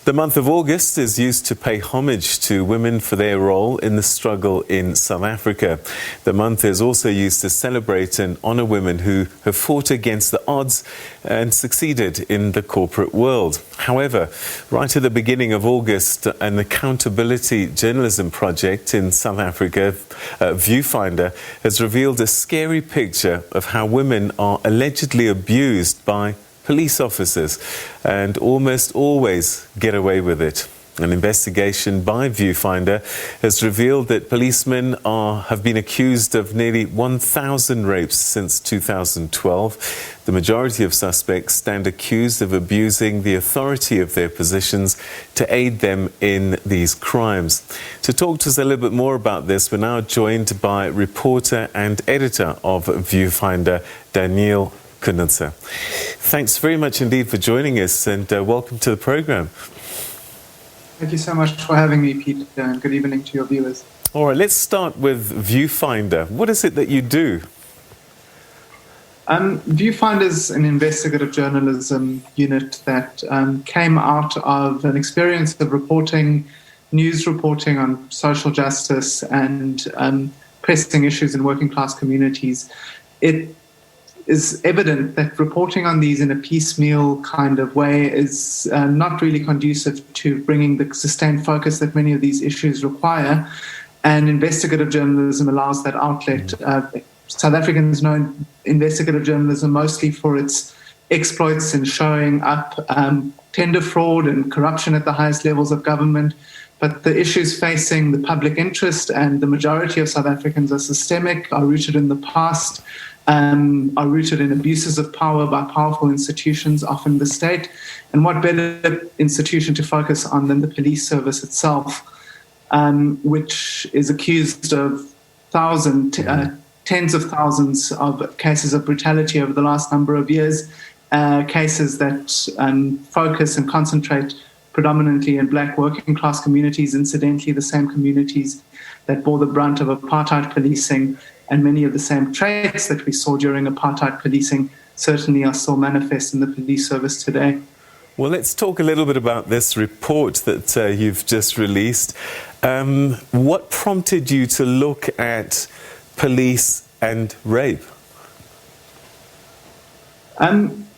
The month of August is used to pay homage to women for their role in the struggle in South Africa. The month is also used to celebrate and honour women who have fought against the odds and succeeded in the corporate world. However, right at the beginning of August, an accountability journalism project in South Africa, Viewfinder, has revealed a scary picture of how women are allegedly abused by police officers and almost always get away with it. An investigation by Viewfinder has revealed that policemen have been accused of nearly 1,000 rapes since 2012. The majority of suspects stand accused of abusing the authority of their positions to aid them in these crimes. To talk to us a little bit more about this, we're now joined by reporter and editor of Viewfinder, Daneel Knoetze. Thanks very much indeed for joining us, and welcome to the program. Thank you so much for having me, Ipid, and good evening to your viewers. All right, let's start with Viewfinder. What is it that you do? Viewfinder is an investigative journalism unit that came out of an experience of news reporting on social justice and pressing issues in working class communities. It is evident that reporting on these in a piecemeal kind of way is not really conducive to bringing the sustained focus that many of these issues require, and investigative journalism allows that outlet. South Africans know investigative journalism mostly for its exploits in showing up tender fraud and corruption at the highest levels of government, but the issues facing the public interest and the majority of South Africans are systemic, are rooted in the past, are rooted in abuses of power by powerful institutions, often the state. And what better institution to focus on than the police service itself, which is accused of tens of thousands of cases of brutality over the last number of years, cases that focus and concentrate predominantly in black working class communities, incidentally the same communities that bore the brunt of apartheid policing, and many of the same traits that we saw during apartheid policing certainly are still manifest in the police service today. Well, let's talk a little bit about this report that you've just released. What prompted you to look at police and rape?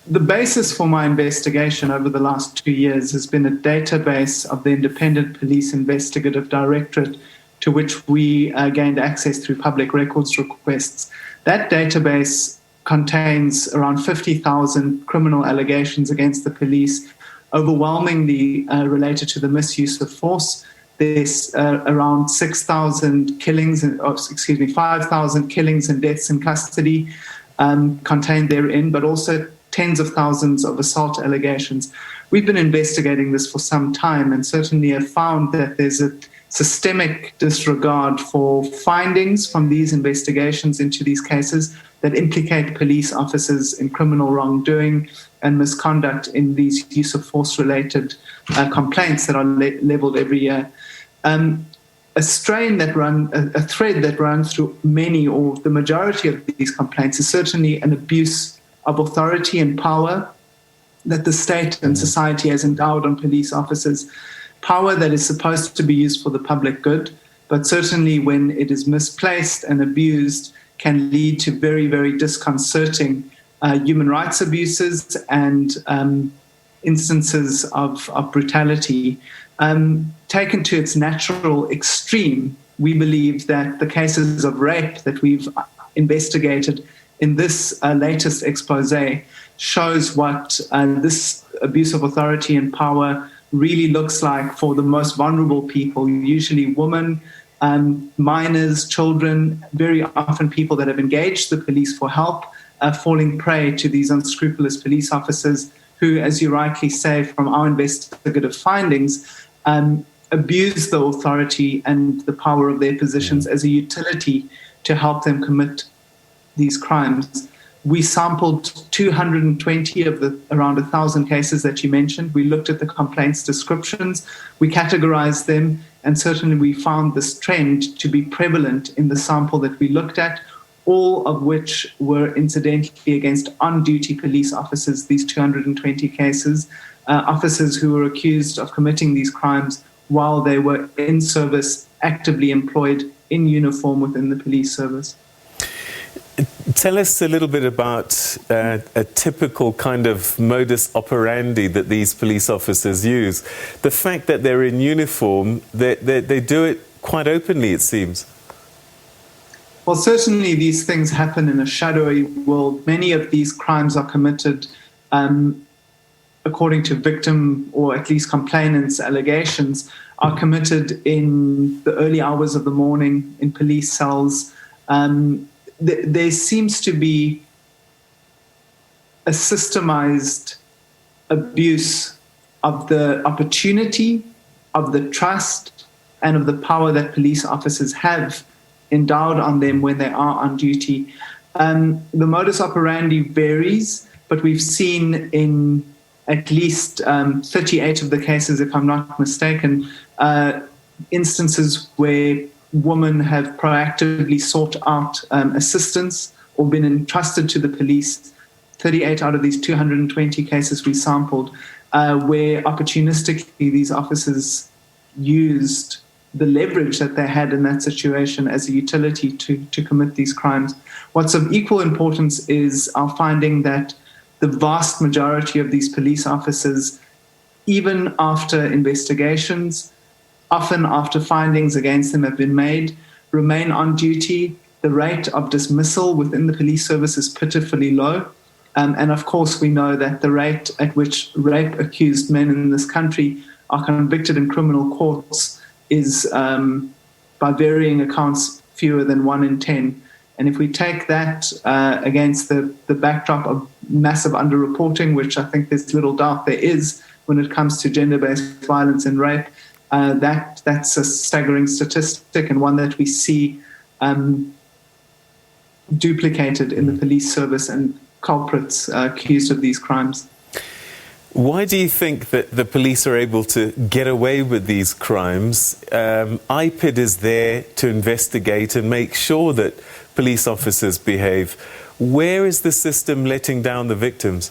The basis for my investigation over the last 2 years has been a database of the Independent Police Investigative Directorate, to which we gained access through public records requests. That database contains around 50,000 criminal allegations against the police, overwhelmingly related to the misuse of force. There's around 5,000 killings and deaths in custody contained therein, but also tens of thousands of assault allegations. We've been investigating this for some time and certainly have found that there's a systemic disregard for findings from these investigations into these cases that implicate police officers in criminal wrongdoing and misconduct in these use of force-related complaints that are leveled every year. A thread that runs through many or the majority of these complaints is certainly an abuse of authority and power that the state and society has endowed on police officers. Power that is supposed to be used for the public good, but certainly when it is misplaced and abused can lead to very, very disconcerting human rights abuses and instances of brutality. Taken to its natural extreme, we believe that the cases of rape that we've investigated in this latest expose shows what this abuse of authority and power really looks like for the most vulnerable people, usually women, minors, children, very often people that have engaged the police for help, falling prey to these unscrupulous police officers who, as you rightly say, from our investigative findings, abuse the authority and the power of their positions as a utility to help them commit these crimes. We sampled 220 of the around 1,000 cases that you mentioned. We looked at the complaints descriptions, we categorized them, and certainly we found this trend to be prevalent in the sample that we looked at, all of which were incidentally against on-duty police officers, these 220 cases, officers who were accused of committing these crimes while they were in service, actively employed in uniform within the police service. Tell us a little bit about a typical kind of modus operandi that these police officers use. The fact that they're in uniform, they do it quite openly, it seems. Well, certainly these things happen in a shadowy world. Many of these crimes are committed according to victim or at least complainants' allegations, are committed in the early hours of the morning in police cells. There seems to be a systemized abuse of the opportunity, of the trust, and of the power that police officers have endowed on them when they are on duty. The modus operandi varies, but we've seen in at least 38 of the cases, if I'm not mistaken, instances where women have proactively sought out assistance or been entrusted to the police. 38 out of these 220 cases we sampled, where opportunistically these officers used the leverage that they had in that situation as a utility to commit these crimes. What's of equal importance is our finding that the vast majority of these police officers, even after investigations, often after findings against them have been made, remain on duty. The rate of dismissal within the police service is pitifully low. And of course, we know that the rate at which rape-accused men in this country are convicted in criminal courts is, by varying accounts, fewer than 1 in 10. And if we take that against the backdrop of massive underreporting, which I think there's little doubt there is when it comes to gender-based violence and rape, that's a staggering statistic and one that we see duplicated in the police service and culprits accused of these crimes. Why do you think that the police are able to get away with these crimes? Ipid is there to investigate and make sure that police officers behave. Where is the system letting down the victims?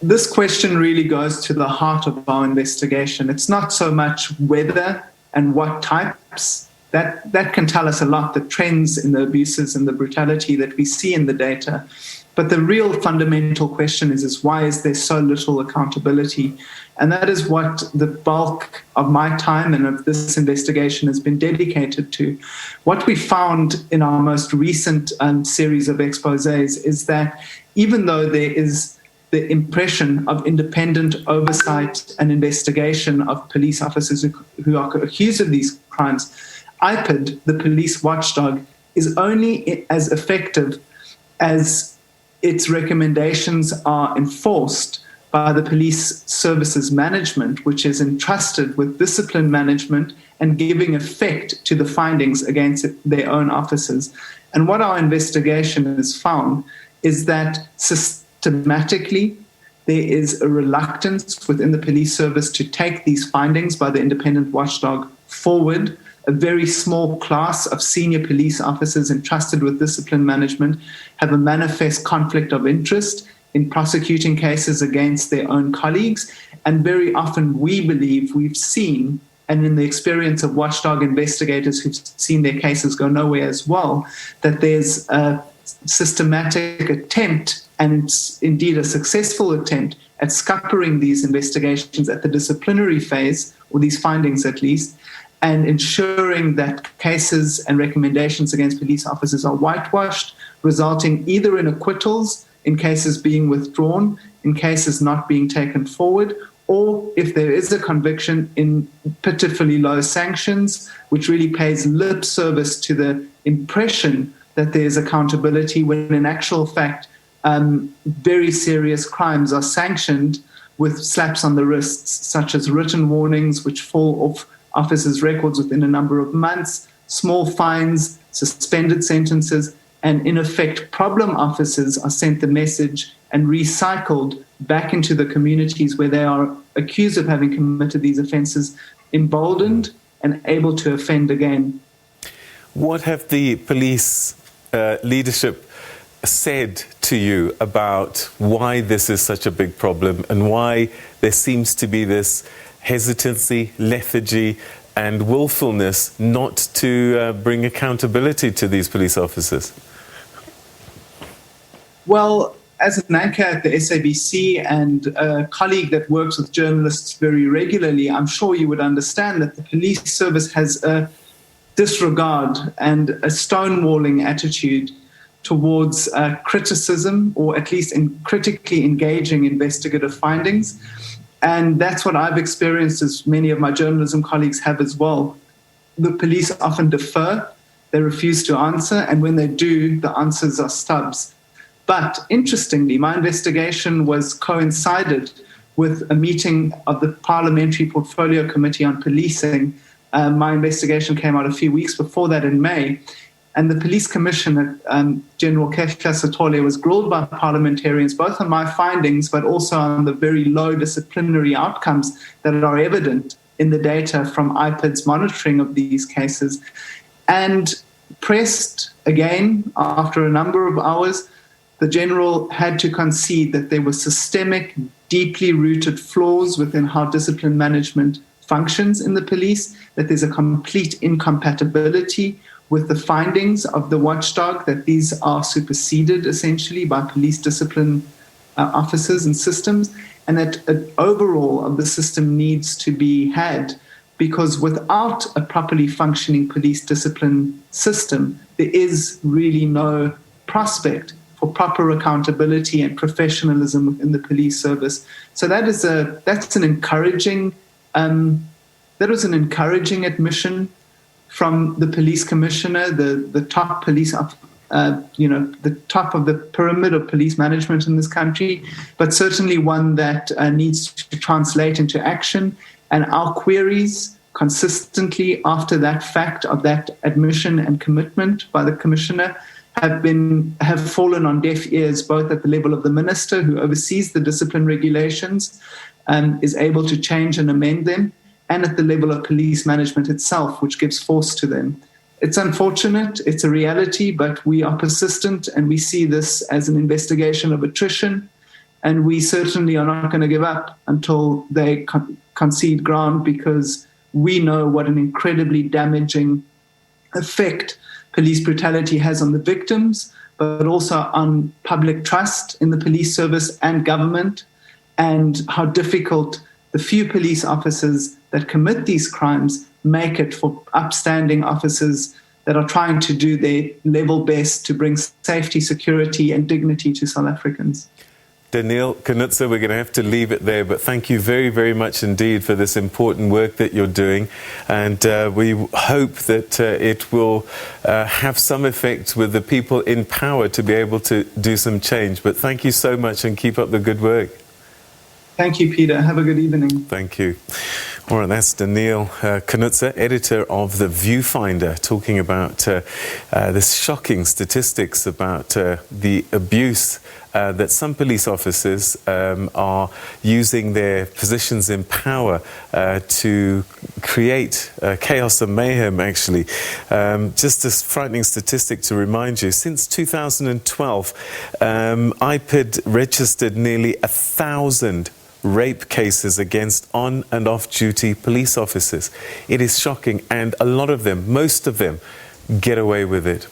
This question really goes to the heart of our investigation. It's not so much whether and what types. That can tell us a lot, the trends in the abuses and the brutality that we see in the data. But the real fundamental question is why is there so little accountability? And that is what the bulk of my time and of this investigation has been dedicated to. What we found in our most recent series of exposés is that even though there is the impression of independent oversight and investigation of police officers who are accused of these crimes, Ipid, the police watchdog, is only as effective as its recommendations are enforced by the police services management, which is entrusted with discipline management and giving effect to the findings against their own officers. And what our investigation has found is that systematically there is a reluctance within the police service to take these findings by the independent watchdog forward. A very small class of senior police officers entrusted with discipline management have a manifest conflict of interest in prosecuting cases against their own colleagues. And very often we believe we've seen, and in the experience of watchdog investigators who've seen their cases go nowhere as well, that there's a systematic attempt, and it's indeed a successful attempt, at scuppering these investigations at the disciplinary phase, or these findings at least, and ensuring that cases and recommendations against police officers are whitewashed, resulting either in acquittals, in cases being withdrawn, in cases not being taken forward, or if there is a conviction, in pitifully low sanctions, which really pays lip service to the impression that there is accountability, when in actual fact, very serious crimes are sanctioned with slaps on the wrists, such as written warnings, which fall off officers' records within a number of months, small fines, suspended sentences, and in effect, problem officers are sent the message and recycled back into the communities where they are accused of having committed these offences, emboldened and able to offend again. What have the police leadership said to you about why this is such a big problem and why there seems to be this hesitancy, lethargy and willfulness not to bring accountability to these police officers? Well, as an anchor at the SABC and a colleague that works with journalists very regularly, I'm sure you would understand that the police service has a disregard and a stonewalling attitude towards criticism, or at least in critically engaging investigative findings. And that's what I've experienced, as many of my journalism colleagues have as well. The police often defer, they refuse to answer, and when they do, the answers are stubs. But interestingly, my investigation was coincided with a meeting of the Parliamentary Portfolio Committee on Policing. My investigation came out a few weeks before that in May. And the police commissioner, General Kehla Sithole, was grilled by parliamentarians both on my findings but also on the very low disciplinary outcomes that are evident in the data from Ipid's monitoring of these cases. And pressed again after a number of hours, the general had to concede that there were systemic, deeply rooted flaws within how discipline management functions in the police, that there's a complete incompatibility with the findings of the watchdog, that these are superseded essentially by police discipline officers and systems, and that an overhaul of the system needs to be had, because without a properly functioning police discipline system, there is really no prospect for proper accountability and professionalism within the police service. So that's an encouraging admission from the police commissioner, the top police, the top of the pyramid of police management in this country, but certainly one that needs to translate into action. And our queries consistently after that fact of that admission and commitment by the commissioner have fallen on deaf ears, both at the level of the minister who oversees the discipline regulations and is able to change and amend them, and at the level of police management itself, which gives force to them. It's unfortunate, it's a reality, but we are persistent and we see this as an investigation of attrition, and we certainly are not going to give up until they concede ground, because we know what an incredibly damaging effect police brutality has on the victims, but also on public trust in the police service and government, and how difficult the few police officers that commit these crimes make it for upstanding officers that are trying to do their level best to bring safety, security, and dignity to South Africans. Daneel Knoetze, we're going to have to leave it there, but thank you very, very much indeed for this important work that you're doing, and we hope that it will have some effect with the people in power to be able to do some change. But thank you so much and keep up the good work. Thank you, Peter. Have a good evening. Thank you. All right, that's Daneel Knoetze, editor of the Viewfinder, talking about this shocking statistics about the abuse that some police officers are using their positions in power to create chaos and mayhem, actually. Just a frightening statistic to remind you, since 2012, Ipid registered nearly 1,000 rape cases against on and off-duty police officers. It is shocking, and a lot of them, most of them, get away with it.